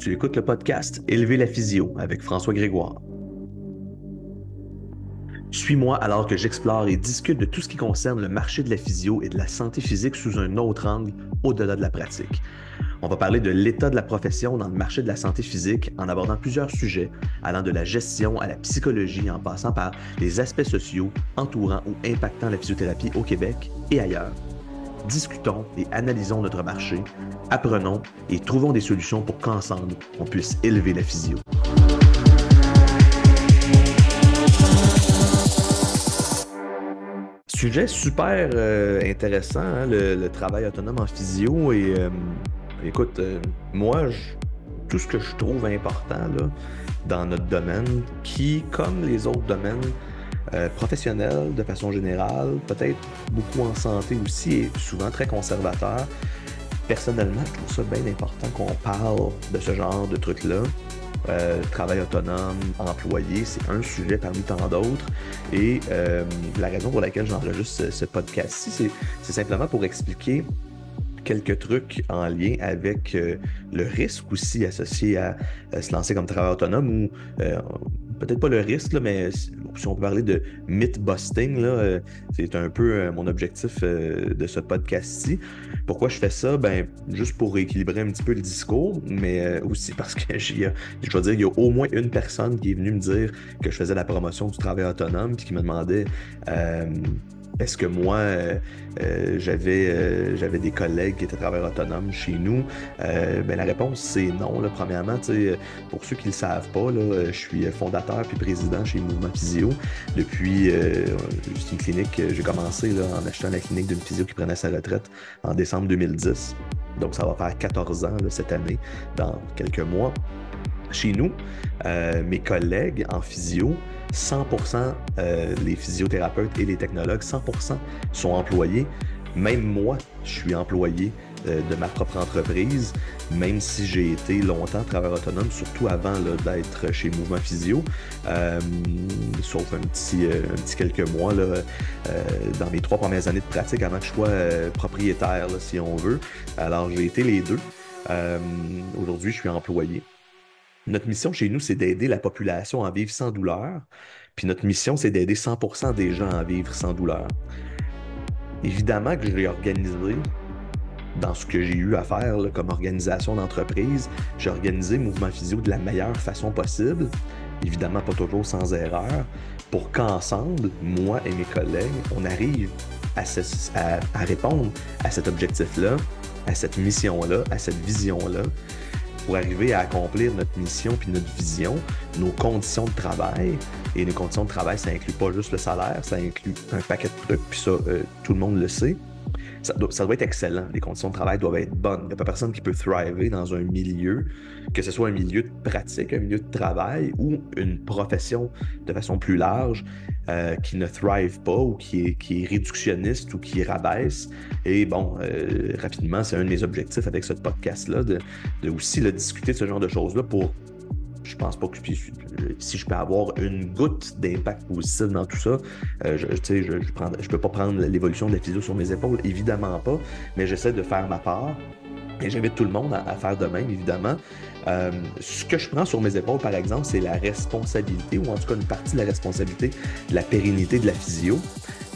Tu écoutes le podcast Élever la physio avec François Grégoire. Suis-moi alors que j'explore et discute de tout ce qui concerne le marché de la physio et de la santé physique sous un autre angle au-delà de la pratique. On va parler de l'état de la profession dans le marché de la santé physique en abordant plusieurs sujets, allant de la gestion à la psychologie en passant par les aspects sociaux entourant ou impactant la physiothérapie au Québec et ailleurs. Discutons et analysons notre marché, apprenons et trouvons des solutions pour qu'ensemble, on puisse élever la physio. Sujet super intéressant, hein, le travail autonome en physio. Et écoute, tout ce que je trouve important là, dans notre domaine, qui, comme les autres domaines professionnels de façon générale, peut-être beaucoup en santé aussi, et souvent très conservateur, personnellement, je trouve ça bien important qu'on parle de ce genre de trucs-là. Travail autonome, employé, c'est un sujet parmi tant d'autres. Et la raison pour laquelle j'enregistre ce podcast-ci, c'est simplement pour expliquer quelques trucs en lien avec le risque aussi associé à se lancer comme travailleur autonome ou peut-être pas le risque, là, mais si on peut parler de myth-busting, là, c'est un peu mon objectif de ce podcast-ci. Pourquoi je fais ça? Ben, juste pour rééquilibrer un petit peu le discours, mais aussi parce que je dois dire, il y a au moins une personne qui est venue me dire que je faisais la promotion du travail autonome puis qui me demandait est-ce que moi, j'avais des collègues qui étaient travailleurs autonomes chez nous? Ben, la réponse, c'est non. Là. Premièrement, pour ceux qui ne le savent pas, là, je suis fondateur puis président chez Mouvement Physio. Depuis, c'est une clinique, j'ai commencé là, en achetant la clinique d'une physio qui prenait sa retraite en décembre 2010. Donc, ça va faire 14 ans là, cette année, dans quelques mois. Chez nous, mes collègues en physio, 100% les physiothérapeutes et les technologues, 100% sont employés. Même moi, je suis employé de ma propre entreprise, même si j'ai été longtemps travailleur autonome, surtout avant là, d'être chez Mouvement Physio, sauf un petit quelques mois là, dans mes 3 premières années de pratique avant que je sois propriétaire, là, si on veut. Alors, j'ai été les deux. Aujourd'hui, je suis employé. Notre mission chez nous, c'est d'aider la population à vivre sans douleur. Puis notre mission, c'est d'aider 100% des gens à vivre sans douleur. Évidemment que j'ai organisé, dans ce que j'ai eu à faire là, comme organisation d'entreprise, j'ai organisé Mouvement Physio de la meilleure façon possible. Évidemment, pas toujours sans erreur, pour qu'ensemble, moi et mes collègues, on arrive à répondre à cet objectif-là, à cette mission-là, à cette vision-là, pour arriver à accomplir notre mission puis notre vision, nos conditions de travail. Et nos conditions de travail, ça inclut pas juste le salaire, ça inclut un paquet de trucs, puis ça, tout le monde le sait. Ça doit être excellent. Les conditions de travail doivent être bonnes. Il n'y a pas personne qui peut thriver dans un milieu, que ce soit un milieu de pratique, un milieu de travail ou une profession de façon plus large qui ne thrive pas ou qui est réductionniste ou qui rabaisse. Et bon, rapidement, c'est un de mes objectifs avec ce podcast-là, de aussi discuter de ce genre de choses-là pour... Je pense pas que si je peux avoir une goutte d'impact positif dans tout ça, je peux pas prendre l'évolution de la physio sur mes épaules, évidemment pas, mais j'essaie de faire ma part. Et j'invite tout le monde à faire de même, évidemment. Ce que je prends sur mes épaules, par exemple, c'est la responsabilité, ou en tout cas une partie de la responsabilité de la pérennité de la physio,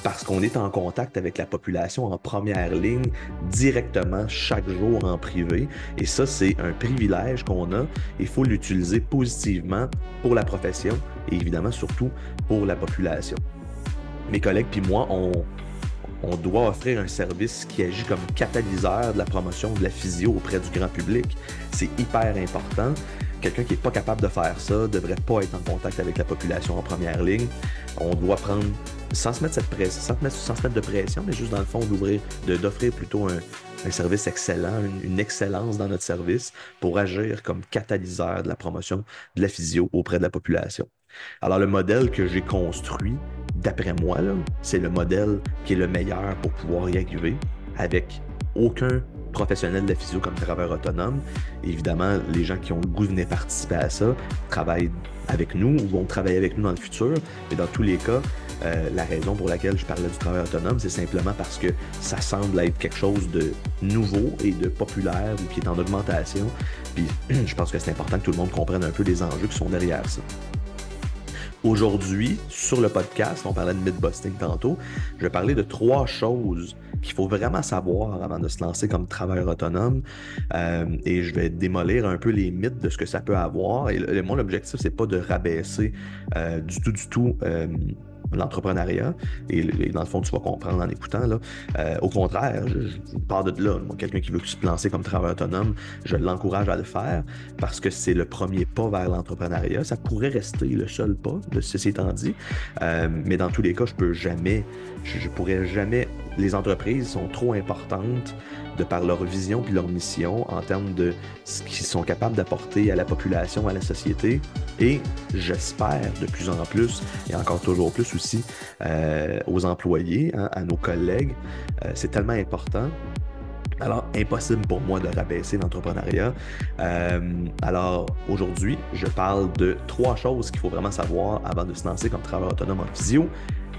parce qu'on est en contact avec la population en première ligne, directement, chaque jour en privé. Et ça, c'est un privilège qu'on a. Il faut l'utiliser positivement pour la profession et évidemment, surtout pour la population. Mes collègues puis moi, on doit offrir un service qui agit comme catalyseur de la promotion de la physio auprès du grand public. C'est hyper important. Quelqu'un qui n'est pas capable de faire ça ne devrait pas être en contact avec la population en première ligne. On doit prendre, sans se mettre de pression, mais juste dans le fond d'offrir plutôt un service excellent, une excellence dans notre service pour agir comme catalyseur de la promotion de la physio auprès de la population. Alors le modèle que j'ai construit, d'après moi, là, c'est le modèle qui est le meilleur pour pouvoir y arriver avec aucun professionnel de la physio comme travailleur autonome. Et évidemment, les gens qui ont le goût de venir participer à ça travaillent avec nous ou vont travailler avec nous dans le futur. Mais dans tous les cas, la raison pour laquelle je parlais du travail autonome, c'est simplement parce que ça semble être quelque chose de nouveau et de populaire ou qui est en augmentation. Puis je pense que c'est important que tout le monde comprenne un peu les enjeux qui sont derrière ça. Aujourd'hui, sur le podcast, on parlait de myth-busting tantôt, je vais parler de 3 choses qu'il faut vraiment savoir avant de se lancer comme travailleur autonome. Et je vais démolir un peu les mythes de ce que ça peut avoir. Et moi, l'objectif, c'est pas de rabaisser du tout l'entrepreneuriat. Et dans le fond, tu vas comprendre en écoutant. Là. Au contraire, je pars de là. Moi, quelqu'un qui veut se lancer comme travailleur autonome, je l'encourage à le faire parce que c'est le premier pas vers l'entrepreneuriat. Ça pourrait rester le seul pas, de ceci étant dit. Mais dans tous les cas, je pourrais jamais. Les entreprises sont trop importantes de par leur vision puis leur mission en termes de ce qu'ils sont capables d'apporter à la population, à la société et j'espère de plus en plus et encore toujours plus aussi aux employés, hein, à nos collègues. C'est tellement important. Alors, impossible pour moi de rabaisser l'entrepreneuriat. Alors, aujourd'hui, je parle de 3 choses qu'il faut vraiment savoir avant de se lancer comme travailleur autonome en physio.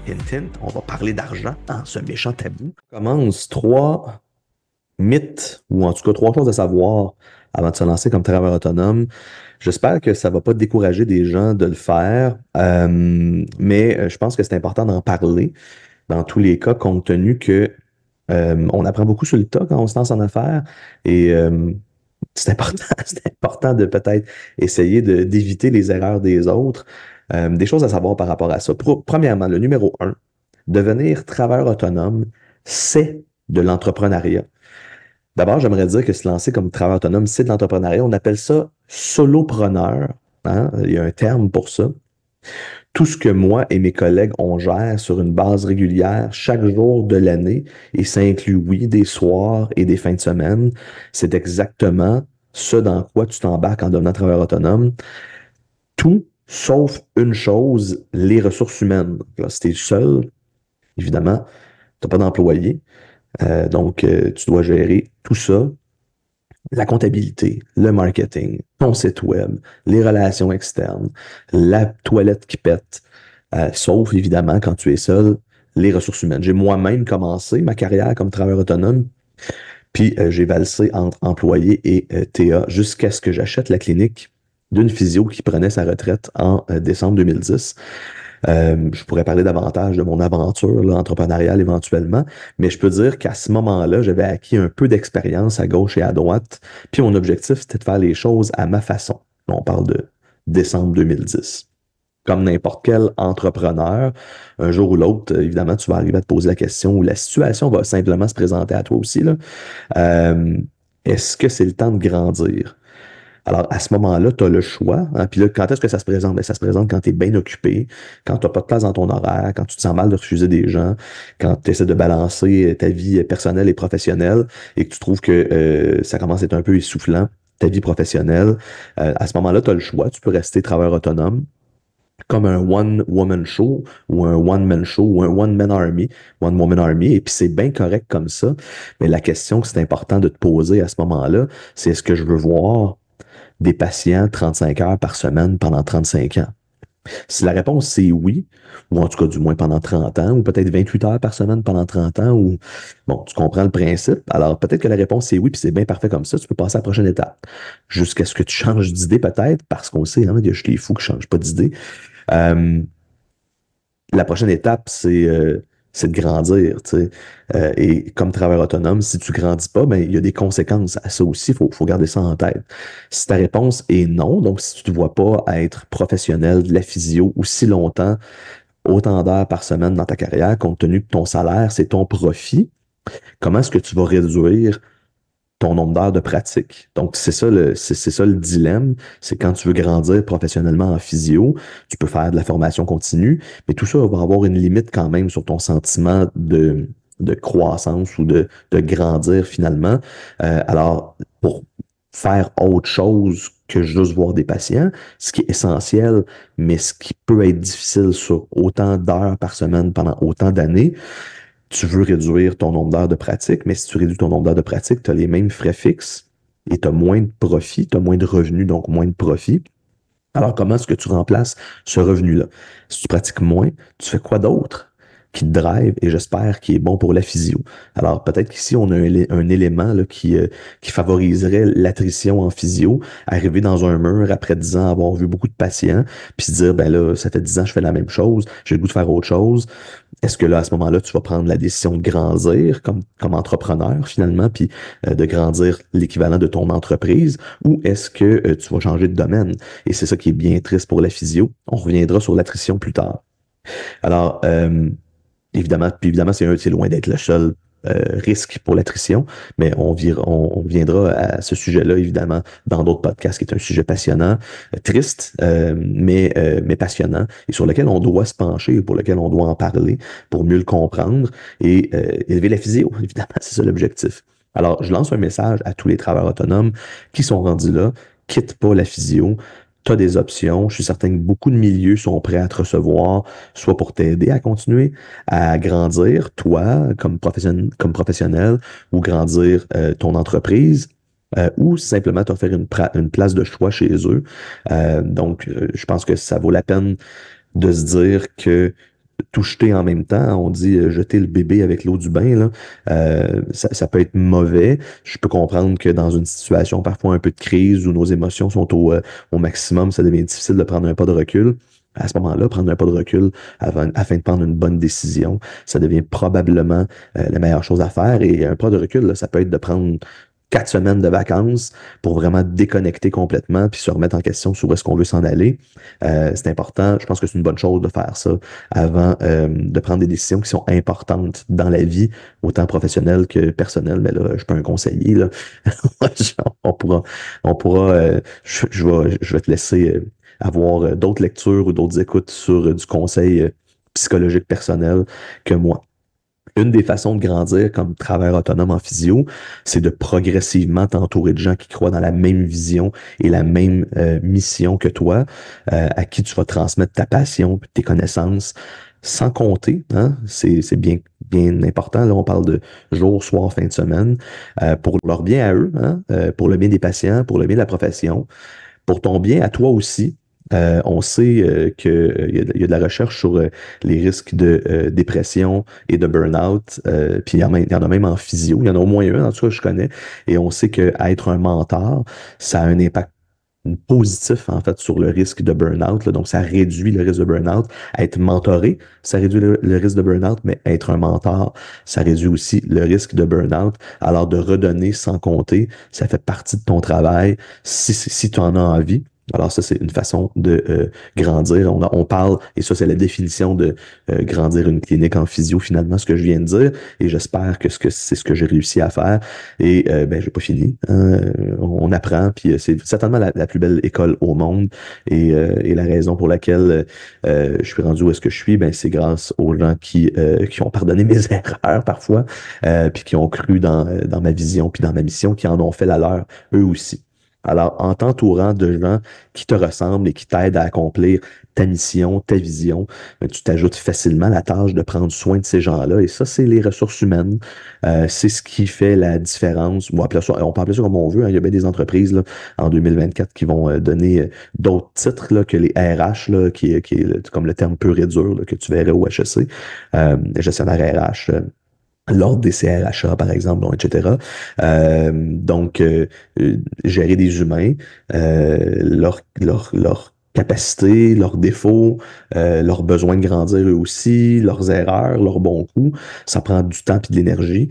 Hint, hint, on va parler d'argent, hein, ce méchant tabou. On commence 3 mythes, ou en tout cas 3 choses à savoir avant de se lancer comme travailleur autonome. J'espère que ça ne va pas décourager des gens de le faire, mais je pense que c'est important d'en parler dans tous les cas, compte tenu que on apprend beaucoup sur le tas quand on se lance en affaires et c'est important, c'est important de peut-être essayer d'éviter les erreurs des autres. Des choses à savoir par rapport à ça. Premièrement, le numéro 1, devenir travailleur autonome, c'est de l'entrepreneuriat. D'abord, j'aimerais dire que se lancer comme travailleur autonome, c'est de l'entrepreneuriat. On appelle ça solopreneur. Hein? Il y a un terme pour ça. Tout ce que moi et mes collègues, on gère sur une base régulière chaque jour de l'année, et ça inclut, oui, des soirs et des fins de semaine, c'est exactement ce dans quoi tu t'embarques en devenant travailleur autonome. Tout sauf une chose, les ressources humaines. Là, si tu es seul, évidemment, tu n'as pas d'employé. Donc, tu dois gérer tout ça, la comptabilité, le marketing, ton site web, les relations externes, la toilette qui pète, sauf évidemment quand tu es seul, les ressources humaines. J'ai moi-même commencé ma carrière comme travailleur autonome, puis j'ai valsé entre employé et TA jusqu'à ce que j'achète la clinique d'une physio qui prenait sa retraite en décembre 2010. Je pourrais parler davantage de mon aventure là, entrepreneuriale éventuellement, mais je peux dire qu'à ce moment-là, j'avais acquis un peu d'expérience à gauche et à droite, puis mon objectif, c'était de faire les choses à ma façon. On parle de décembre 2010. Comme n'importe quel entrepreneur, un jour ou l'autre, évidemment, tu vas arriver à te poser la question où la situation va simplement se présenter à toi aussi. Là. Est-ce que c'est le temps de grandir? Alors, à ce moment-là, tu as le choix. Hein, puis là, quand est-ce que ça se présente? Bien, ça se présente quand tu es bien occupé, quand tu n'as pas de place dans ton horaire, quand tu te sens mal de refuser des gens, quand tu essaies de balancer ta vie personnelle et professionnelle et que tu trouves que ça commence à être un peu essoufflant, ta vie professionnelle. À ce moment-là, tu as le choix. Tu peux rester travailleur autonome comme un one-woman show ou un one-man show ou un one-man army, one-woman army, et puis c'est bien correct comme ça. Mais la question que c'est important de te poser à ce moment-là, c'est est-ce que je veux voir des patients 35 heures par semaine pendant 35 ans? Si la réponse c'est oui, ou en tout cas du moins pendant 30 ans, ou peut-être 28 heures par semaine pendant 30 ans, ou bon, tu comprends le principe, alors peut-être que la réponse c'est oui, puis c'est bien parfait comme ça, tu peux passer à la prochaine étape. Jusqu'à ce que tu changes d'idée peut-être, parce qu'on sait, hein, il y a juste les fous qui ne changent pas d'idée. La prochaine étape, c'est de grandir, tu sais. Et comme travailleur autonome, si tu grandis pas, ben, il y a des conséquences à ça aussi. Faut garder ça en tête. Si ta réponse est non, donc si tu ne te vois pas être professionnel de la physio aussi longtemps, autant d'heures par semaine dans ta carrière, compte tenu que ton salaire, c'est ton profit, comment est-ce que tu vas réduire ton nombre d'heures de pratique? Donc, c'est ça le dilemme. C'est quand tu veux grandir professionnellement en physio, tu peux faire de la formation continue, mais tout ça va avoir une limite quand même sur ton sentiment de croissance ou de grandir finalement. Alors, pour faire autre chose que juste voir des patients, ce qui est essentiel, mais ce qui peut être difficile sur autant d'heures par semaine pendant autant d'années, tu veux réduire ton nombre d'heures de pratique, mais si tu réduis ton nombre d'heures de pratique, tu as les mêmes frais fixes et tu as moins de profit, tu as moins de revenus, donc moins de profit. Alors, comment est-ce que tu remplaces ce revenu-là? Si tu pratiques moins, tu fais quoi d'autre qui te drive et j'espère qui est bon pour la physio. Alors peut-être qu'ici, on a un élément là, qui favoriserait l'attrition en physio, arriver dans un mur après 10 ans, avoir vu beaucoup de patients, puis se dire, ben là, ça fait 10 ans que je fais la même chose, j'ai le goût de faire autre chose. Est-ce que là, à ce moment-là, tu vas prendre la décision de grandir comme entrepreneur finalement, puis de grandir l'équivalent de ton entreprise, ou est-ce que tu vas changer de domaine? Et c'est ça qui est bien triste pour la physio. On reviendra sur l'attrition plus tard. Alors, évidemment, puis évidemment, c'est loin d'être le seul risque pour l'attrition, mais on viendra à ce sujet-là, évidemment, dans d'autres podcasts, qui est un sujet passionnant, triste, mais passionnant, et sur lequel on doit se pencher, pour lequel on doit en parler, pour mieux le comprendre et élever la physio, évidemment, c'est ça l'objectif. Alors, je lance un message à tous les travailleurs autonomes qui sont rendus là, quitte pas la physio, tu as des options. Je suis certain que beaucoup de milieux sont prêts à te recevoir, soit pour t'aider à continuer à grandir, toi, comme professionnel, ou grandir ton entreprise, ou simplement t'offrir une place de choix chez eux. Je pense que ça vaut la peine de se dire que tout jeter en même temps, on dit jeter le bébé avec l'eau du bain, là, ça peut être mauvais. Je peux comprendre que dans une situation parfois un peu de crise où nos émotions sont au maximum, ça devient difficile de prendre un pas de recul. À ce moment-là, prendre un pas de recul afin de prendre une bonne décision, ça devient probablement la meilleure chose à faire. Et un pas de recul, là, ça peut être de prendre 4 semaines de vacances pour vraiment déconnecter complètement puis se remettre en question sur où est-ce qu'on veut s'en aller. C'est important. Je pense que c'est une bonne chose de faire ça avant de prendre des décisions qui sont importantes dans la vie, autant professionnelle que personnelle. Mais là, je suis pas un conseiller, là. on pourra, je vais te laisser avoir d'autres lectures ou d'autres écoutes sur du conseil psychologique personnel que moi. Une des façons de grandir comme travailleur autonome en physio, c'est de progressivement t'entourer de gens qui croient dans la même vision et la même mission que toi, à qui tu vas transmettre ta passion, tes connaissances, sans compter, hein, c'est bien important. Là, on parle de jour, soir, fin de semaine, pour leur bien à eux, hein, pour le bien des patients, pour le bien de la profession, pour ton bien à toi aussi. On sait qu'il y a de la recherche sur les risques de dépression et de burn-out. Puis il y en a même en physio. Il y en a au moins un, en tout cas, je connais. Et on sait qu'être un mentor, ça a un impact positif, en fait, sur le risque de burn-out, là. Donc, ça réduit le risque de burn-out. Être mentoré, ça réduit le risque de burn-out, mais être un mentor, ça réduit aussi le risque de burn-out. Alors, de redonner sans compter, ça fait partie de ton travail si tu en as envie. Alors ça, c'est une façon de grandir. On parle, et ça, c'est la définition de grandir une clinique en physio, finalement, ce que je viens de dire. Et j'espère que c'est ce que j'ai réussi à faire. Et ben, j'ai pas fini, hein. On apprend, puis c'est certainement la plus belle école au monde. Et la raison pour laquelle je suis rendu où est-ce que je suis, ben, c'est grâce aux gens qui ont pardonné mes erreurs parfois, puis qui ont cru dans ma vision, puis dans ma mission, qui en ont fait la leur eux aussi. Alors, en t'entourant de gens qui te ressemblent et qui t'aident à accomplir ta mission, ta vision, ben, tu t'ajoutes facilement la tâche de prendre soin de ces gens-là. Et ça, c'est les ressources humaines. C'est ce qui fait la différence. On peut appeler ça comme on veut, hein. Il y a bien des entreprises là, en 2024 qui vont donner d'autres titres là, que les RH, là, qui est comme le terme pur et dur là, que tu verrais au HEC, gestionnaire RH. L'ordre des CRHA, par exemple, bon, etc. Gérer des humains, leur capacité, leurs défauts, leurs besoins de grandir eux aussi, leurs erreurs, leurs bons coups, ça prend du temps et de l'énergie.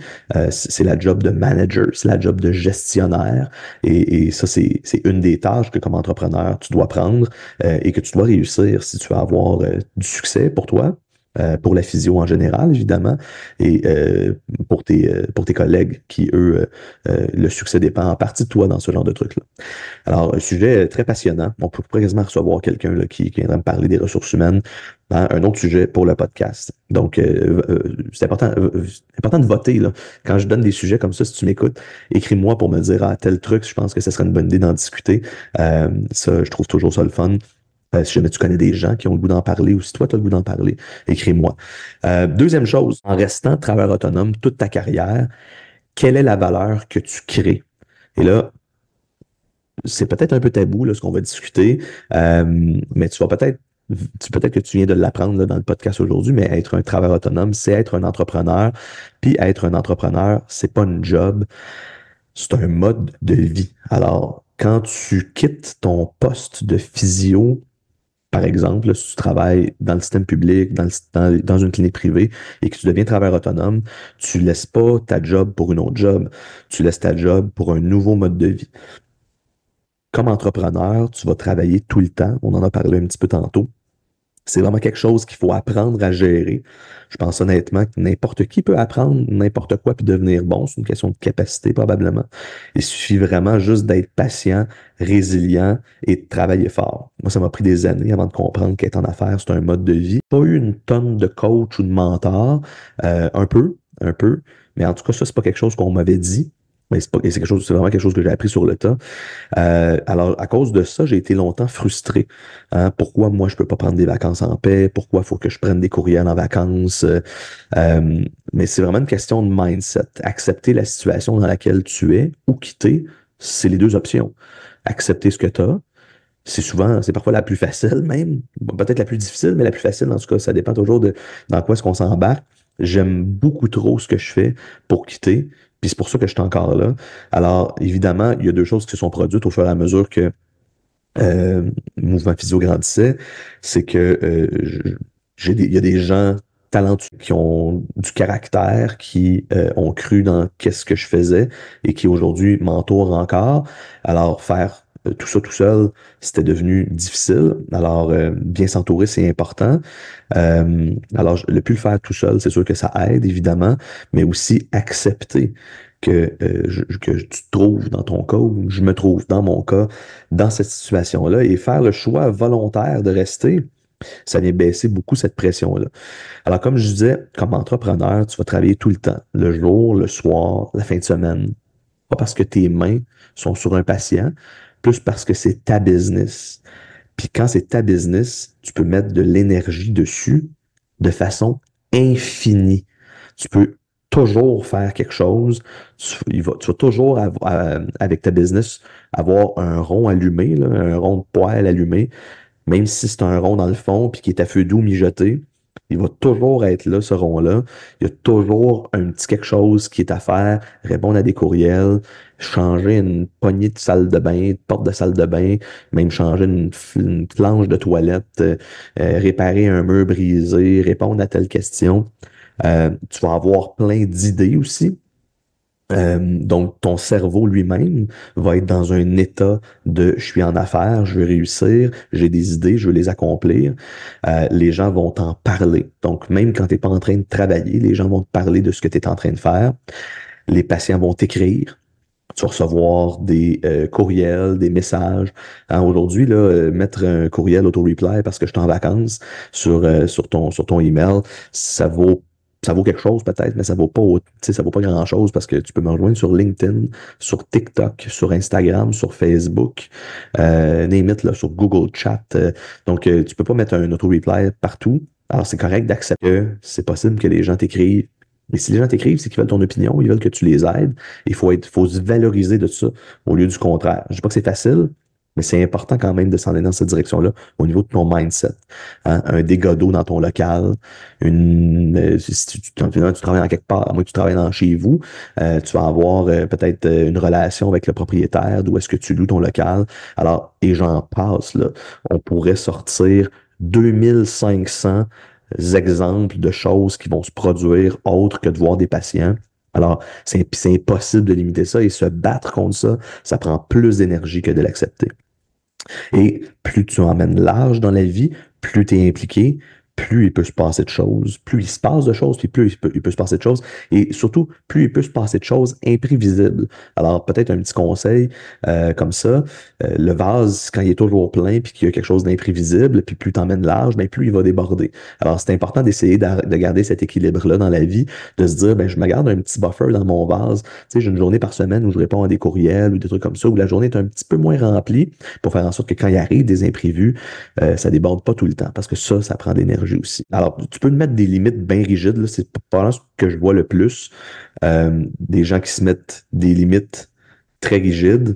C'est la job de manager, c'est la job de gestionnaire. Et ça, c'est une des tâches que comme entrepreneur, tu dois prendre et que tu dois réussir si tu veux avoir du succès pour toi, pour la physio en général, évidemment, et pour tes collègues qui, eux, le succès dépend en partie de toi dans ce genre de trucs-là. Alors, un sujet très passionnant. On pourrait quasiment recevoir quelqu'un là, qui viendrait me parler des ressources humaines dans un autre sujet pour le podcast. Donc, c'est important de voter. Là. Quand je donne des sujets comme ça, si tu m'écoutes, écris-moi pour me dire tel truc, je pense que ce serait une bonne idée d'en discuter. Ça, je trouve toujours ça le fun. Si jamais tu connais des gens qui ont le goût d'en parler ou si toi, tu as le goût d'en parler, écris-moi. Deuxième chose, en restant travailleur autonome toute ta carrière, quelle est la valeur que tu crées? Et là, c'est peut-être un peu tabou, là, ce qu'on va discuter, mais tu vas peut-être peut-être que tu viens de l'apprendre là, dans le podcast aujourd'hui, mais être un travailleur autonome, c'est être un entrepreneur. Puis être un entrepreneur, c'est pas une job, c'est un mode de vie. Alors, quand tu quittes ton poste de physio, par exemple, là, si tu travailles dans le système public, dans une clinique privée et que tu deviens travailleur autonome, tu laisses pas ta job pour une autre job. Tu laisses ta job pour un nouveau mode de vie. Comme entrepreneur, tu vas travailler tout le temps. On en a parlé un petit peu tantôt. C'est vraiment quelque chose qu'il faut apprendre à gérer. Je pense honnêtement que n'importe qui peut apprendre n'importe quoi puis devenir bon. C'est une question de capacité probablement. Il suffit vraiment juste d'être patient, résilient et de travailler fort. Moi, ça m'a pris des années avant de comprendre qu'être en affaires, c'est un mode de vie. Pas eu une tonne de coach ou de mentor, un peu, mais en tout cas, ça, c'est pas quelque chose qu'on m'avait dit. Mais c'est vraiment quelque chose que j'ai appris sur le tas. Alors, à cause de ça, j'ai été longtemps frustré. Hein. Pourquoi moi, je peux pas prendre des vacances en paix? Pourquoi il faut que je prenne des courriels en vacances? Mais c'est vraiment une question de mindset. Accepter la situation dans laquelle tu es ou quitter, c'est les deux options. Accepter ce que tu as, c'est parfois la plus facile même, peut-être la plus difficile, mais la plus facile en tout cas, ça dépend toujours de dans quoi est-ce qu'on s'embarque. J'aime beaucoup trop ce que je fais pour quitter, puis c'est pour ça que je suis encore là. Alors, évidemment, il y a deux choses qui se sont produites au fur et à mesure que le mouvement physio grandissait, c'est que il y a des gens talentueux qui ont du caractère, qui ont cru dans qu'est-ce que je faisais et qui aujourd'hui m'entourent encore. Alors, faire tout ça tout seul, c'était devenu difficile. Alors, bien s'entourer, c'est important. Alors, le plus le faire tout seul, c'est sûr que ça aide, évidemment, mais aussi accepter que tu te trouves dans ton cas ou je me trouve dans mon cas dans cette situation-là et faire le choix volontaire de rester, ça vient baisser beaucoup cette pression-là. Alors, comme je disais, comme entrepreneur, tu vas travailler tout le temps, le jour, le soir, la fin de semaine. Pas parce que tes mains sont sur un patient, plus parce que c'est ta business. Puis quand c'est ta business, tu peux mettre de l'énergie dessus de façon infinie. Tu peux toujours faire quelque chose. Tu vas toujours, avec ta business, avoir un rond allumé, là, un rond de poêle allumé, même si c'est un rond dans le fond puis qui est à feu doux mijoté. Il va toujours être là, ce rond-là. Il y a toujours un petit quelque chose qui est à faire, répondre à des courriels, changer une poignée de salle de bain, de porte de salle de bain, même changer une planche de toilette, réparer un mur brisé, répondre à telle question. Tu vas avoir plein d'idées aussi. Donc, ton cerveau lui-même va être dans un état de je suis en affaires, je veux réussir, j'ai des idées, je veux les accomplir. Les gens vont t'en parler. Donc, même quand tu n'es pas en train de travailler, les gens vont te parler de ce que tu es en train de faire. Les patients vont t'écrire. Tu vas recevoir des courriels, des messages. Hein, aujourd'hui, là, mettre un courriel auto-reply parce que je suis en vacances sur ton email, ça vaut ça vaut quelque chose peut-être, mais ça vaut pas grand-chose parce que tu peux me rejoindre sur LinkedIn, sur TikTok, sur Instagram, sur Facebook, name it, là, sur Google Chat. Donc, tu peux pas mettre un auto-reply partout. Alors, c'est correct d'accepter que c'est possible que les gens t'écrivent. Mais si les gens t'écrivent, c'est qu'ils veulent ton opinion, ils veulent que tu les aides. Faut se valoriser de ça au lieu du contraire. Je dis pas que c'est facile, mais c'est important quand même de s'en aller dans cette direction-là au niveau de ton mindset. Hein. Un dégât d'eau dans ton local, si tu travailles dans quelque part, à moins que tu travailles dans chez vous, tu vas avoir peut-être une relation avec le propriétaire, d'où est-ce que tu loues ton local. Alors, et j'en passe, là. On pourrait sortir 2500 exemples de choses qui vont se produire autres que de voir des patients. Alors, c'est impossible de limiter ça et se battre contre ça, ça prend plus d'énergie que de l'accepter. Et plus tu emmènes large dans la vie, plus tu es impliqué, plus il peut se passer de choses. Plus il se passe de choses, puis plus il peut se passer de choses. Et surtout, plus il peut se passer de choses imprévisibles. Alors, peut-être un petit conseil comme ça. Le vase, quand il est toujours plein, puis qu'il y a quelque chose d'imprévisible, puis plus tu emmènes large, ben, plus il va déborder. Alors, c'est important d'essayer de garder cet équilibre-là dans la vie, de se dire, ben, je me garde un petit buffer dans mon vase. Tu sais, j'ai une journée par semaine où je réponds à des courriels ou des trucs comme ça, où la journée est un petit peu moins remplie pour faire en sorte que quand il arrive des imprévus, ça déborde pas tout le temps parce que ça prend de l'énergie aussi. Alors, tu peux te mettre des limites bien rigides, là, c'est pas ce que je vois le plus. Des gens qui se mettent des limites très rigides.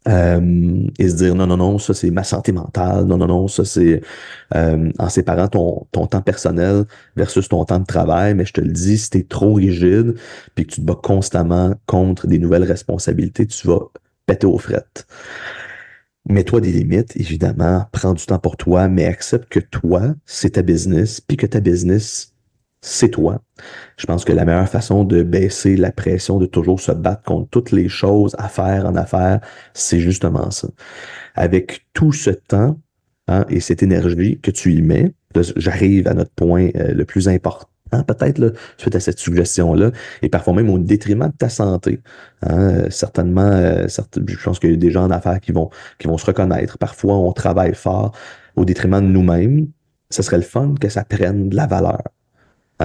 Et se dire non, non, non, ça c'est ma santé mentale, non, non, non, ça c'est en séparant ton temps personnel versus ton temps de travail, mais je te le dis, si t'es trop rigide puis que tu te bats constamment contre des nouvelles responsabilités, tu vas péter aux frettes. Mets-toi des limites, évidemment, prends du temps pour toi, mais accepte que toi, c'est ta business, puis que ta business, c'est toi. Je pense que la meilleure façon de baisser la pression, de toujours se battre contre toutes les choses à faire en affaires, c'est justement ça. Avec tout ce temps, hein, et cette énergie que tu y mets, là, j'arrive à notre point le plus important. Peut-être là, suite à cette suggestion-là, et parfois même au détriment de ta santé. Certainement, je pense qu'il y a des gens en affaires qui vont se reconnaître. Parfois, on travaille fort au détriment de nous-mêmes. Ce serait le fun que ça prenne de la valeur.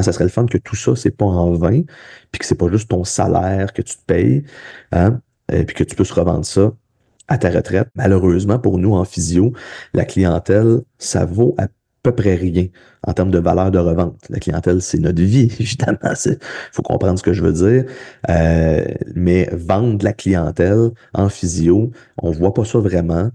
Ça serait le fun que tout ça, c'est pas en vain, puis que c'est pas juste ton salaire que tu te payes, puis que tu peux se revendre ça à ta retraite. Malheureusement, pour nous, en physio, la clientèle, ça vaut à peu près rien en termes de valeur de revente. La clientèle, c'est notre vie, évidemment. Il faut comprendre ce que je veux dire. Mais vendre de la clientèle en physio, on voit pas ça vraiment.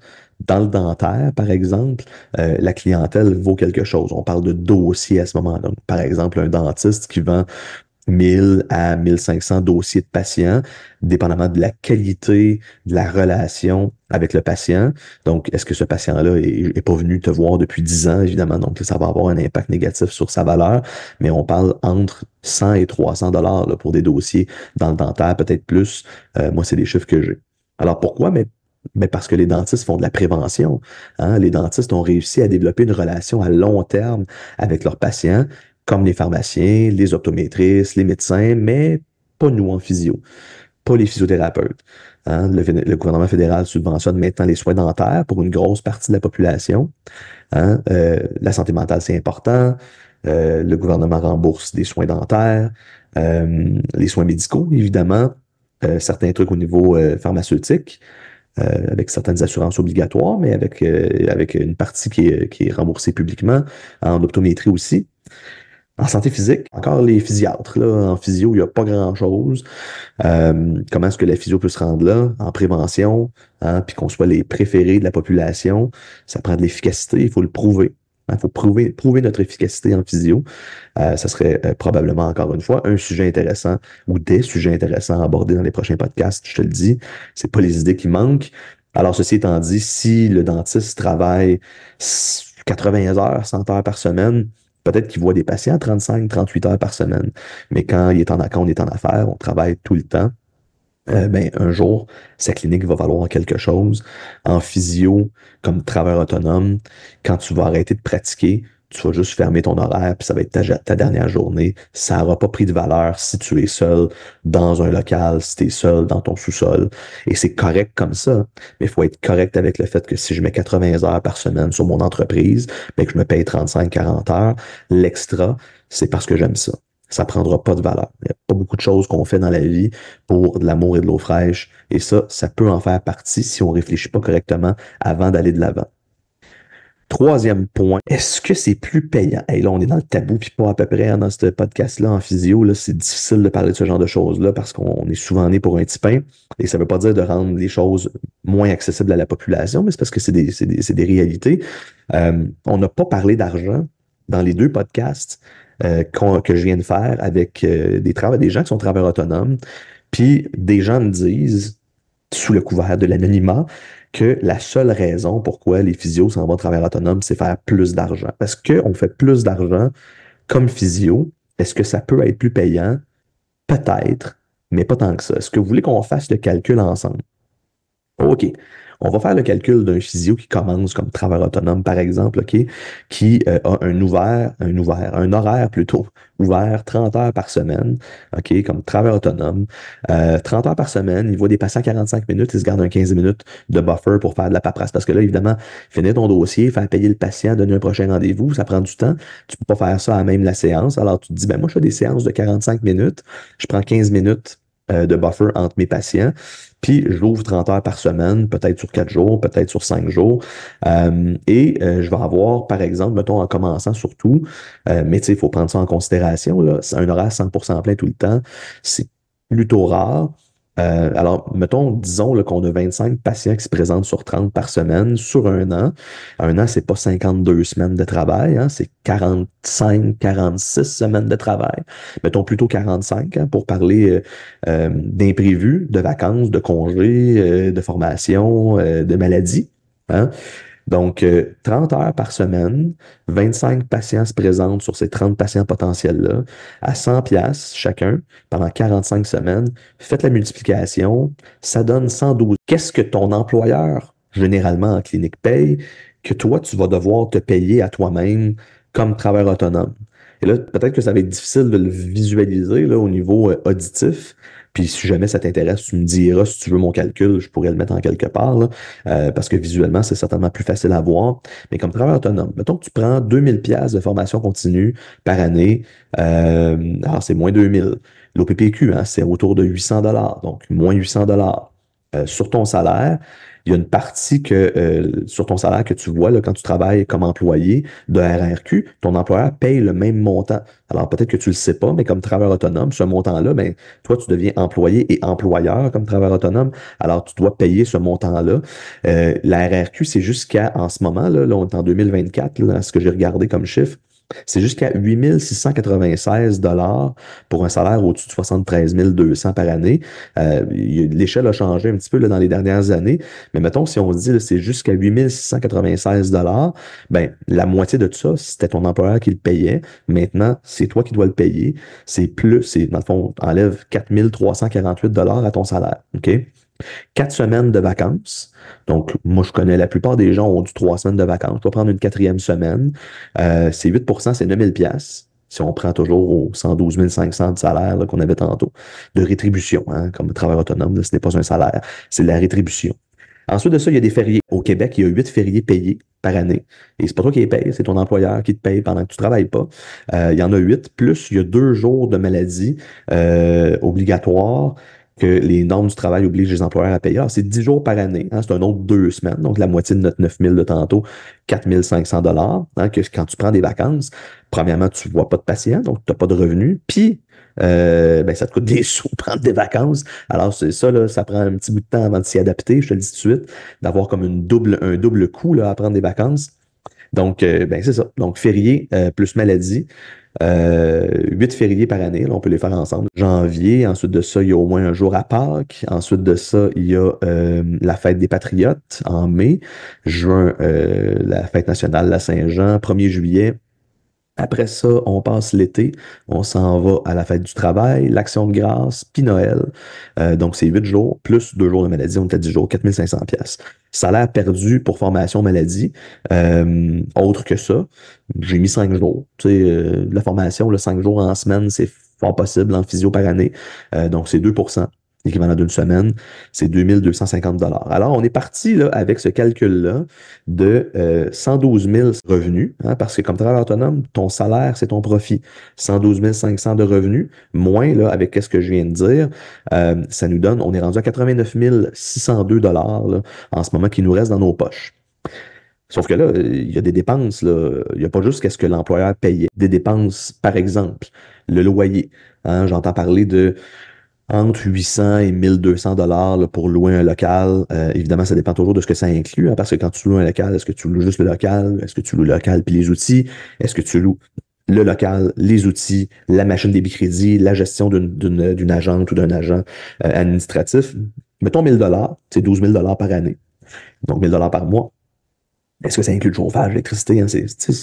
Dans le dentaire, par exemple, la clientèle vaut quelque chose. On parle de dossiers à ce moment-là. Par exemple, un dentiste qui vend 1000 à 1500 dossiers de patients, dépendamment de la qualité de la relation avec le patient. Donc, est-ce que ce patient-là est pas venu te voir depuis 10 ans, évidemment, donc ça va avoir un impact négatif sur sa valeur, mais on parle entre 100 et 300 dollars pour des dossiers dans le dentaire, peut-être plus. Moi, c'est des chiffres que j'ai. Alors, pourquoi? Mais parce que les dentistes font de la prévention. Les dentistes ont réussi à développer une relation à long terme avec leurs patients, comme les pharmaciens, les optométristes, les médecins, mais pas nous en physio, pas les physiothérapeutes. Le gouvernement fédéral subventionne maintenant les soins dentaires pour une grosse partie de la population. La santé mentale, c'est important. Le gouvernement rembourse des soins dentaires, les soins médicaux, évidemment, certains trucs au niveau pharmaceutique, avec certaines assurances obligatoires, mais avec une partie qui est remboursée publiquement, en optométrie aussi. En santé physique, encore les physiatres. Là, en physio, il n'y a pas grand-chose. Comment est-ce que la physio peut se rendre là? En prévention, puis qu'on soit les préférés de la population. Ça prend de l'efficacité, il faut le prouver. Il faut prouver notre efficacité en physio. Ça serait probablement, encore une fois, un sujet intéressant ou des sujets intéressants à aborder dans les prochains podcasts, je te le dis. C'est pas les idées qui manquent. Alors, ceci étant dit, si le dentiste travaille 80 heures, 100 heures par semaine, peut-être qu'il voit des patients 35, 38 heures par semaine. Mais quand on est en affaires, on travaille tout le temps. Ben, un jour, sa clinique va valoir quelque chose. En physio, comme travailleur autonome, quand tu vas arrêter de pratiquer, tu vas juste fermer ton horaire, puis ça va être ta dernière journée. Ça n'aura pas pris de valeur si tu es seul dans un local, si tu es seul dans ton sous-sol. Et c'est correct comme ça. Mais il faut être correct avec le fait que si je mets 80 heures par semaine sur mon entreprise, ben que je me paye 35-40 heures, l'extra, c'est parce que j'aime ça. Ça prendra pas de valeur. Il n'y a pas beaucoup de choses qu'on fait dans la vie pour de l'amour et de l'eau fraîche. Et ça peut en faire partie si on réfléchit pas correctement avant d'aller de l'avant. Troisième point, est-ce que c'est plus payant? Et là, on est dans le tabou, puis pas à peu près dans ce podcast-là en physio. Là, c'est difficile de parler de ce genre de choses-là parce qu'on est souvent né pour un petit pain. Et ça veut pas dire de rendre les choses moins accessibles à la population, mais c'est parce que c'est des réalités. On n'a pas parlé d'argent dans les deux podcasts que je viens de faire avec des gens qui sont travailleurs autonomes. Puis des gens me disent, sous le couvert de l'anonymat, que la seule raison pourquoi les physios s'en vont travailler autonome, c'est faire plus d'argent. Parce qu'on fait plus d'argent comme physio, est-ce que ça peut être plus payant? Peut-être, mais pas tant que ça. Est-ce que vous voulez qu'on fasse le calcul ensemble? OK. On va faire le calcul d'un physio qui commence comme travailleur autonome, par exemple, OK, qui a un horaire plutôt ouvert 30 heures par semaine, OK, comme travailleur autonome. 30 heures par semaine, il voit des patients 45 minutes, il se garde un 15 minutes de buffer pour faire de la paperasse. Parce que là, évidemment, finir ton dossier, faire payer le patient, donner un prochain rendez-vous, ça prend du temps. Tu peux pas faire ça à même la séance. Alors, tu te dis, ben moi, je fais des séances de 45 minutes, je prends 15 minutes de buffer entre mes patients. Puis, j'ouvre 30 heures par semaine, peut-être sur 4 jours, peut-être sur 5 jours. Je vais avoir, par exemple, mettons, en commençant surtout, mais tu sais, il faut prendre ça en considération, là, c'est un horaire 100% plein tout le temps. C'est plutôt rare. Alors, mettons, disons là, qu'on a 25 patients qui se présentent sur 30 par semaine sur un an. Un an, c'est pas 52 semaines de travail, hein, c'est 45, 46 semaines de travail. Mettons plutôt 45 hein, pour parler d'imprévus, de vacances, de congés, de formation, de maladies. Hein. Donc, 30 heures par semaine, 25 patients se présentent sur ces 30 patients potentiels-là, à 100 pièces chacun, pendant 45 semaines. Faites la multiplication, ça donne 112. Qu'est-ce que ton employeur, généralement en clinique, paye, que toi, tu vas devoir te payer à toi-même comme travailleur autonome? Et là, peut-être que ça va être difficile de le visualiser là, au niveau auditif. Puis si jamais ça t'intéresse, tu me diras si tu veux mon calcul, je pourrais le mettre en quelque part, là, parce que visuellement, c'est certainement plus facile à voir. Mais comme travailleur autonome, mettons que tu prends 2000 pièces de formation continue par année, alors c'est moins 2000. L'OPPQ, hein, c'est autour de 800 dollars, donc moins 800 dollars sur ton salaire. Il y a une partie sur ton salaire que tu vois là, quand tu travailles comme employé de RRQ, ton employeur paye le même montant. Alors peut-être que tu ne le sais pas, mais comme travailleur autonome, ce montant-là, ben, toi, tu deviens employé et employeur comme travailleur autonome. Alors tu dois payer ce montant-là. La RRQ, c'est jusqu'à, en ce moment, là, on est en 2024, là, ce que j'ai regardé comme chiffre, c'est jusqu'à 8 696 dollars pour un salaire au-dessus de 73 200 par année. L'échelle a changé un petit peu là, dans les dernières années, mais mettons, si on se dit là, c'est jusqu'à 8 696 dollars, ben, la moitié de tout ça, c'était ton employeur qui le payait. Maintenant, c'est toi qui dois le payer. C'est plus, dans le fond, enlève 4 348 dollars à ton salaire. OK? 4 semaines de vacances. Donc, moi, je connais la plupart des gens ont du 3 semaines de vacances. Je vais prendre une quatrième semaine. C'est 8 c'est 9 000 piastres. Si on prend toujours aux 112 500 de salaire qu'on avait tantôt, de rétribution, hein, comme travailleur autonome, là, ce n'est pas un salaire, c'est de la rétribution. Ensuite de ça, il y a des fériés. Au Québec, il y a 8 fériés payés par année. Et c'est pas toi qui les payes, c'est ton employeur qui te paye pendant que tu travailles pas. Il y en a 8, plus il y a 2 jours de maladie obligatoires que les normes du travail obligent les employeurs à payer. Alors, c'est 10 jours par année. Hein, c'est un autre 2 semaines. Donc, la moitié de notre 9 000 de tantôt, 4 500 dollars. Hein, que quand tu prends des vacances, premièrement, tu vois pas de patients, donc tu n'as pas de revenus. Puis, ben, ça te coûte des sous prendre des vacances. Alors, c'est ça, là, ça prend un petit bout de temps avant de s'y adapter, je te le dis tout de suite, d'avoir comme un double coût là, à prendre des vacances. Donc, ben, c'est ça. Donc, férié plus maladie. 8 fériés par année, là, on peut les faire ensemble. Janvier, ensuite de ça, il y a au moins un jour à Pâques. Ensuite de ça, il y a la fête des Patriotes en mai. Juin, la fête nationale, la Saint-Jean. 1er juillet, après ça, on passe l'été, on s'en va à la fête du travail, l'Action de grâce, puis Noël. Donc, c'est 8 jours, plus 2 jours de maladie, on était à 10 jours, 4 500 pièces. Salaire perdu pour formation maladie. Autre que ça, j'ai mis 5 jours. Tu sais, de la formation, le 5 jours en semaine, c'est fort possible en physio par année. Donc, c'est 2%. L'équivalent d'une semaine, c'est 2250 dollars. Alors, on est parti là, avec ce calcul-là de 112 000 revenus, hein, parce que comme travailleur autonome, ton salaire, c'est ton profit. 112 500 de revenus, moins là, avec ce que je viens de dire, ça nous donne, on est rendu à 89 602 dollars en ce moment qui nous reste dans nos poches. Sauf que là, il y a des dépenses, là. Il n'y a pas juste qu'est-ce que l'employeur payait. Des dépenses, par exemple, le loyer. Hein, j'entends parler de entre 800 et 1200 dollars pour louer un local. Évidemment, ça dépend toujours de ce que ça inclut, hein, parce que quand tu loues un local, est-ce que tu loues juste le local? Est-ce que tu loues le local puis les outils? Est-ce que tu loues le local, les outils, la machine débit crédit, la gestion d'une agente ou d'un agent administratif? Mettons 1000 dollars, c'est 12 000 dollars par année. Donc 1000 dollars par mois. Est-ce que ça inclut le chauffage, l'électricité? Hein,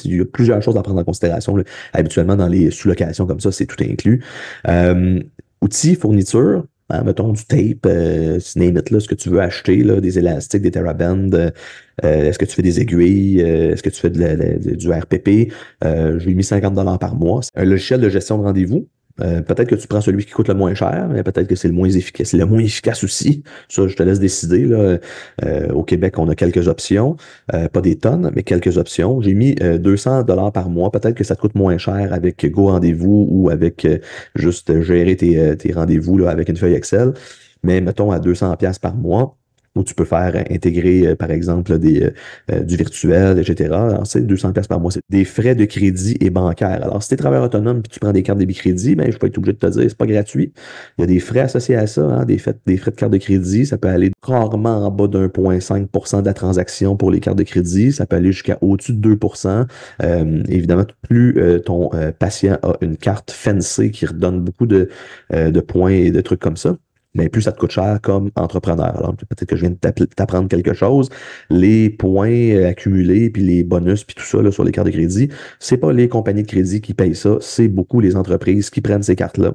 il y a plusieurs choses à prendre en considération. Là. Habituellement, dans les sous-locations comme ça, c'est tout inclus. Outils, fournitures, hein, mettons du tape, name it, là, ce que tu veux acheter, là, des élastiques, des TheraBand, est-ce que tu fais des aiguilles, est-ce que tu fais du RPP? J'ai mis 50 dollars par mois. Un logiciel de gestion de rendez-vous. Peut-être que tu prends celui qui coûte le moins cher, mais peut-être que c'est le moins efficace. C'est le moins efficace aussi. Ça, je te laisse décider. Là. Au Québec, on a quelques options. Pas des tonnes, mais quelques options. J'ai mis 200 dollars par mois. Peut-être que ça te coûte moins cher avec Go Rendez-vous ou avec juste gérer tes rendez-vous là, avec une feuille Excel. Mais mettons à 200 pièces par mois. où tu peux faire intégrer, par exemple, du virtuel, etc. Alors, c'est 200 pièces par mois. C'est des frais de crédit et bancaire. Alors, si tu es travailleur autonome et tu prends des cartes débit crédit, ben, je vais être obligé de te dire, c'est pas gratuit. Il y a des frais associés à ça, hein, des frais de carte de crédit. Ça peut aller rarement en bas d'1,5% de la transaction pour les cartes de crédit. Ça peut aller jusqu'à au-dessus de 2%. Évidemment, plus ton patient a une carte fancy qui redonne beaucoup de points et de trucs comme ça, mais plus ça te coûte cher comme entrepreneur. Alors, peut-être que je viens de t'apprendre quelque chose. Les points accumulés, puis les bonus, puis tout ça là, sur les cartes de crédit, c'est pas les compagnies de crédit qui payent ça, c'est beaucoup les entreprises qui prennent ces cartes-là.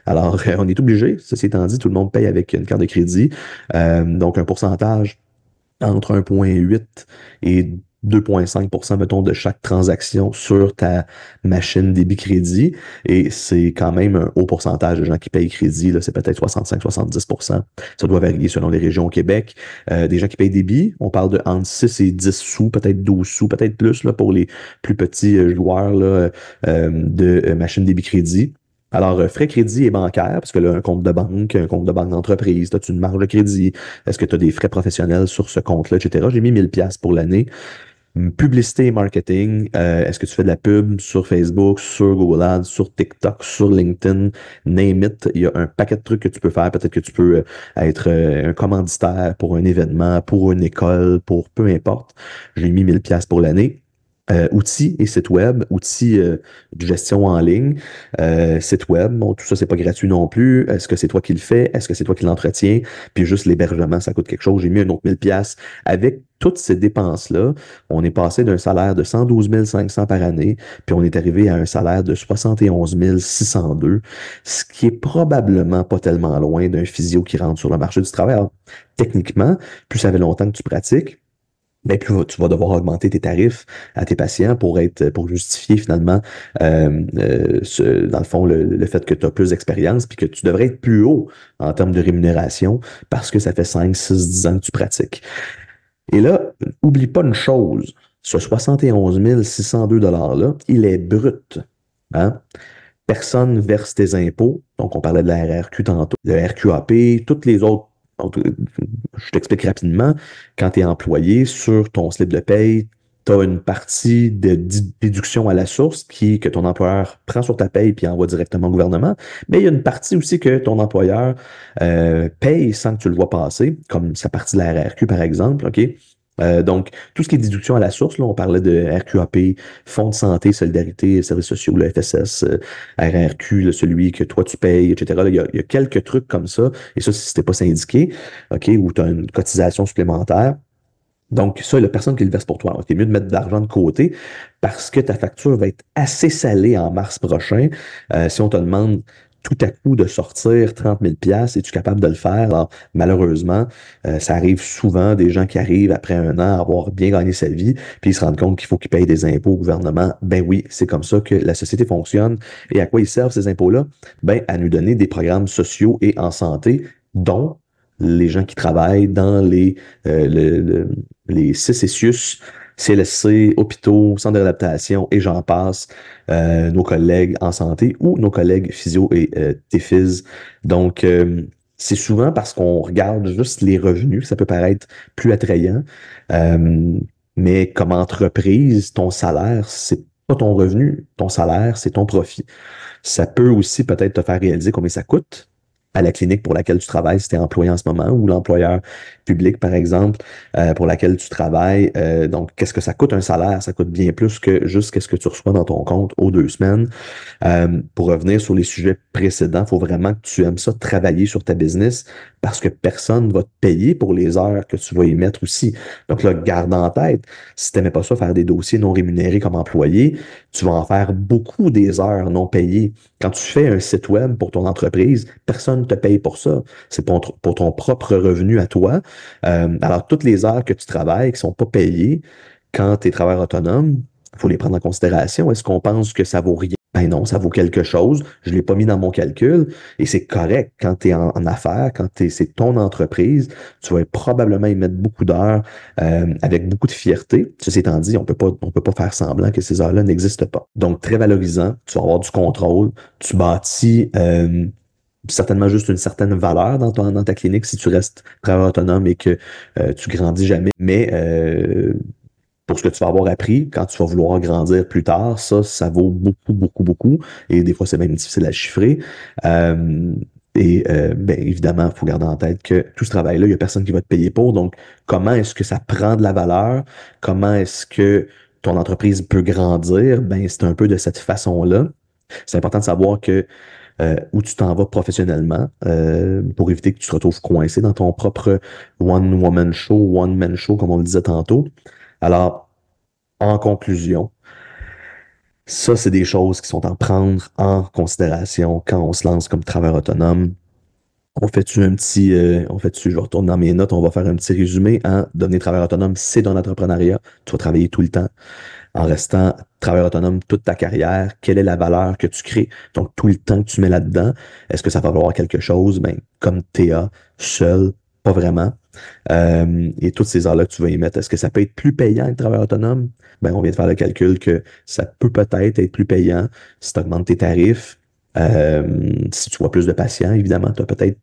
Alors, on est obligé, ceci étant dit, tout le monde paye avec une carte de crédit. Donc, un pourcentage entre 1,8 et 2,5%, mettons, de chaque transaction sur ta machine débit-crédit. Et c'est quand même un haut pourcentage de gens qui payent crédit. Là, c'est peut-être 65-70%. Ça doit varier selon les régions au Québec. Des gens qui payent débit, on parle de entre 6 et 10 sous, peut-être 12 sous, peut-être plus là, pour les plus petits joueurs là, de machines débit-crédit. Alors, frais crédit et bancaire, parce que là, un compte de banque d'entreprise, as-tu une marge de crédit? Est-ce que tu as des frais professionnels sur ce compte-là, etc. J'ai mis 1000 pièces pour l'année. Publicité et marketing, est-ce que tu fais de la pub sur Facebook, sur Google Ads, sur TikTok, sur LinkedIn, name it. Il y a un paquet de trucs que tu peux faire. Peut-être que tu peux être un commanditaire pour un événement, pour une école, pour peu importe. J'ai mis 1000 pièces pour l'année. Outils et sites web, outils de gestion en ligne, site web, bon, tout ça, c'est pas gratuit non plus. Est-ce que c'est toi qui le fais? Est-ce que c'est toi qui l'entretiens? Puis juste l'hébergement, ça coûte quelque chose. J'ai mis un autre 1000 pièces. Avec toutes ces dépenses-là, on est passé d'un salaire de 112 500 par année, puis on est arrivé à un salaire de 71 602, ce qui est probablement pas tellement loin d'un physio qui rentre sur le marché du travail. Alors, techniquement, plus ça fait longtemps que tu pratiques, ben, plus tu vas devoir augmenter tes tarifs à tes patients pour justifier finalement, dans le fond, le fait que tu as plus d'expérience puis que tu devrais être plus haut en termes de rémunération parce que ça fait 5, 6, 10 ans que tu pratiques. Et là, oublie pas une chose, ce 71 602 $-là, il est brut. Hein? Personne verse tes impôts. Donc, on parlait de la RRQ tantôt, le RQAP, toutes les autres. Donc, je t'explique rapidement. Quand tu es employé, sur ton slip de paye, tu as une partie de déduction à la source que ton employeur prend sur ta paye puis envoie directement au gouvernement. Mais il y a une partie aussi que ton employeur paye sans que tu le vois passer, comme sa partie de la RRQ, par exemple. OK? Donc, tout ce qui est déduction à la source, là, on parlait de RQAP, Fonds de santé, solidarité, services sociaux, le FSS, RRQ, là, celui que toi tu payes, etc. Là, il y a quelques trucs comme ça, et ça, si c'était pas syndiqué, OK, ou tu as une cotisation supplémentaire. Donc, ça, il n'y a personne qui le verse pour toi. C'est mieux de mettre de l'argent de côté parce que ta facture va être assez salée en mars prochain. Si on te demande tout à coup de sortir 30 000 pièces, es-tu capable de le faire? Alors, malheureusement, ça arrive souvent des gens qui arrivent après un an à avoir bien gagné sa vie, puis ils se rendent compte qu'il faut qu'ils payent des impôts au gouvernement. Ben oui, c'est comme ça que la société fonctionne. Et à quoi ils servent ces impôts-là? Ben, à nous donner des programmes sociaux et en santé, dont les gens qui travaillent dans les CCCIUS, CLSC, hôpitaux, centres d'adaptation et j'en passe, nos collègues en santé ou nos collègues physio et TPhys. Donc, c'est souvent parce qu'on regarde juste les revenus, ça peut paraître plus attrayant, euh, mais comme entreprise, ton salaire, c'est pas ton revenu, ton salaire, c'est ton profit. Ça peut aussi peut-être te faire réaliser combien ça coûte à la clinique pour laquelle tu travailles, si tu es employé en ce moment, ou l'employeur public, par exemple, pour laquelle tu travailles. Donc, qu'est-ce que ça coûte un salaire? Ça coûte bien plus que juste qu'est-ce que tu reçois dans ton compte aux 2 semaines. Pour revenir sur les sujets précédents, il faut vraiment que tu aimes ça, travailler sur ta business, parce que personne ne va te payer pour les heures que tu vas y mettre aussi. Donc là, garde en tête, si tu n'aimais pas ça, faire des dossiers non rémunérés comme employé, tu vas en faire beaucoup des heures non payées. Quand tu fais un site web pour ton entreprise, personne ne te paye pour ça. C'est pour ton propre revenu à toi. Alors, toutes les heures que tu travailles qui ne sont pas payées quand tu es travailleur autonome, il faut les prendre en considération. Est-ce qu'on pense que ça vaut rien? Ben non, ça vaut quelque chose. Je ne l'ai pas mis dans mon calcul et c'est correct. Quand tu es en affaires, c'est ton entreprise, tu vas probablement y mettre beaucoup d'heures avec beaucoup de fierté. Ceci étant dit, on peut pas faire semblant que ces heures-là n'existent pas. Donc, très valorisant. Tu vas avoir du contrôle. Tu bâtis certainement juste une certaine valeur dans ta clinique si tu restes travailleur autonome et que tu grandis jamais. Mais pour ce que tu vas avoir appris, quand tu vas vouloir grandir plus tard, ça vaut beaucoup, beaucoup, beaucoup. Et des fois, c'est même difficile à chiffrer. Euh, ben, évidemment, il faut garder en tête que tout ce travail-là, il n'y a personne qui va te payer pour. Donc, comment est-ce que ça prend de la valeur? Comment est-ce que ton entreprise peut grandir? Ben, c'est un peu de cette façon-là. C'est important de savoir que où tu t'en vas professionnellement pour éviter que tu te retrouves coincé dans ton propre one-woman show, one-man show, comme on le disait tantôt. Alors, en conclusion, ça, c'est des choses qui sont à prendre en considération quand on se lance comme travailleur autonome. Je vais retourner dans mes notes, on va faire un petit résumé. Devenir travailleur autonome, c'est dans l'entrepreneuriat. Tu vas travailler tout le temps en restant travailleur autonome toute ta carrière. Quelle est la valeur que tu crées? Donc, tout le temps que tu mets là-dedans, est-ce que ça va valoir quelque chose? Ben, comme TA, seul, pas vraiment. Et toutes ces heures-là que tu vas y mettre, est-ce que ça peut être plus payant être travailleur autonome? Ben, on vient de faire le calcul que ça peut peut-être être plus payant si tu augmentes tes tarifs. Si tu vois plus de patients, évidemment, tu as peut-être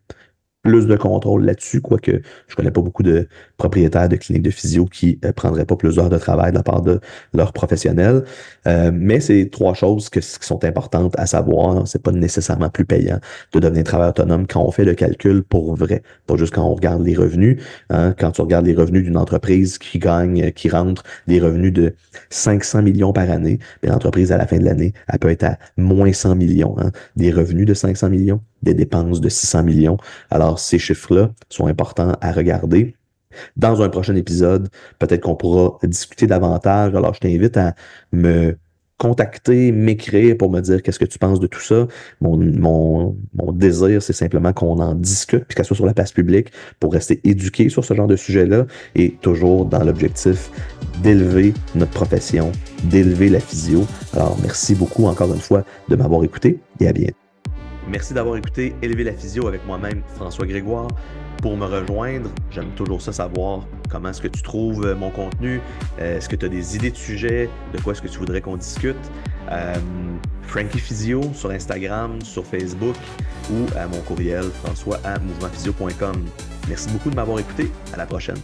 plus de contrôle là-dessus, quoique je connais pas beaucoup de propriétaires de cliniques de physio qui prendraient pas plus d'heures de travail de la part de leurs professionnels. Mais c'est trois choses qui sont importantes à savoir. C'est pas nécessairement plus payant de devenir travailleur autonome quand on fait le calcul pour vrai, pas juste quand on regarde les revenus. Hein. Quand tu regardes les revenus d'une entreprise qui gagne, qui rentre des revenus de 500 millions par année, bien, l'entreprise à la fin de l'année, elle peut être à moins 100 millions. Hein. Des revenus de 500 millions, des dépenses de 600 millions. Alors, ces chiffres-là sont importants à regarder. Dans un prochain épisode, peut-être qu'on pourra discuter davantage. Alors, je t'invite à me contacter, m'écrire pour me dire qu'est-ce que tu penses de tout ça. Mon désir, c'est simplement qu'on en discute, puis qu'elle soit sur la place publique pour rester éduqué sur ce genre de sujet-là et toujours dans l'objectif d'élever notre profession, d'élever la physio. Alors, merci beaucoup encore une fois de m'avoir écouté et à bientôt. Merci d'avoir écouté Élever la physio avec moi-même, François Grégoire. Pour me rejoindre, j'aime toujours ça savoir comment est-ce que tu trouves mon contenu, est-ce que tu as des idées de sujets, de quoi est-ce que tu voudrais qu'on discute. Frankie Physio sur Instagram, sur Facebook ou à mon courriel françois@mouvementphysio.com. Merci beaucoup de m'avoir écouté. À la prochaine.